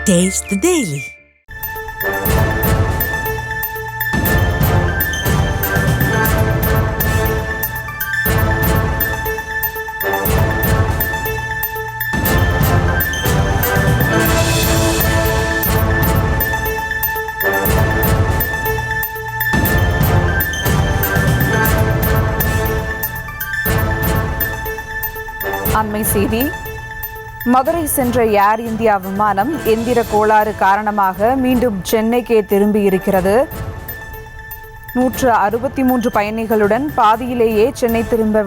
Taste the Daily. அண்மை செய்தி. மதுரை சென்ற ஏர் இந்தியா விமானம் எந்திர கோளாறு காரணமாக மீண்டும் சென்னைக்கே திரும்பியிருக்கிறது. 163 பயணிகளுடன் பாதியிலேயே சென்னை திரும்ப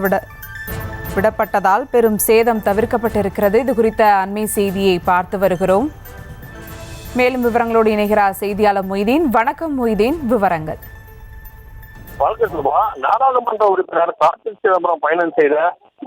விடப்பட்டதால் பெரும் சேதம் தவிர்க்கப்பட்டிருக்கிறது. இது குறித்த அண்மை செய்தியை பார்த்து வருகிறோம். மேலும் விவரங்களோடு இணைகிறார் செய்தியாளர் மொய்தீன். வணக்கம் மொய்தீன், விவரங்கள். நாடாளுமன்ற உறுப்பினர் கார்த்தி சிதம்பரம் பயணம் செய்த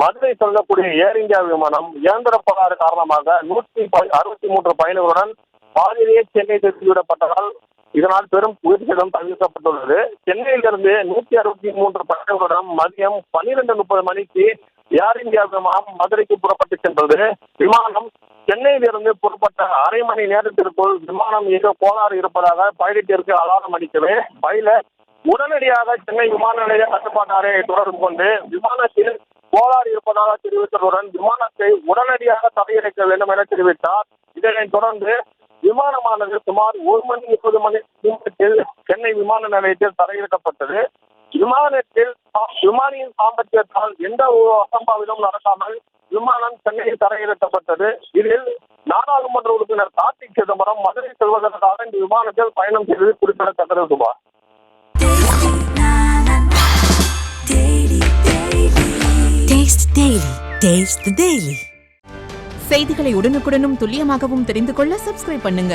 மதுரை செல்லக்கூடிய ஏர் இந்தியா விமானம் இயந்திர கோளாறு காரணமாக 163 பயணிகளுடன் பாதியிலேயே சென்னை திருப்பிவிடப்பட்டதால் இதனால் பெரும் உயிர் சேதம் தவிர்க்கப்பட்டுள்ளது. சென்னையிலிருந்து 163 பயணிகளுடன் மதியம் 12:30 மணிக்கு ஏர் இந்தியா விமானம் மதுரைக்கு புறப்பட்டு சென்றது. விமானம் சென்னையிலிருந்து புறப்பட்ட அரை மணி நேரத்திற்குள் விமானம் ஏதோ கோளாறு இருப்பதாக பைலட்டிற்கு அலாரம் அடிக்கவே பைலட் உடனடியாக சென்னை விமான நிலைய கட்டுப்பாட்டாரை தொடர்பு கொண்டு விமானத்தில் கோளாறு இருப்பதாக தெரிவித்ததுடன் விமானத்தை உடனடியாக தரையிறக்க வேண்டும் என தெரிவித்தார். இதனைத் தொடர்ந்து விமானமானது சுமார் 1 மணி 30 மணி நேரத்தில் சென்னை விமான நிலையத்தில் தரையிறக்கப்பட்டது. விமானியின் சாமர்த்தியத்தால் எந்த ஒரு அசம்பாவிதம் நடக்காமல் விமானம் சென்னையில் தரையிறக்கப்பட்டது. இதில் நாடாளுமன்ற உறுப்பினர் கார்த்தி சிதம்பரம் மதுரை செல்வதற்காக இந்த விமானத்தில் பயணம் செய்தது குறிப்பிடத்தக்கது. சுபார் Taste Daily. Taste the Daily. செய்திகளை உடனுக்குடனும் துல்லியமாகவும் தெரிந்து கொள்ள சப்ஸ்கிரைப் பண்ணுங்க.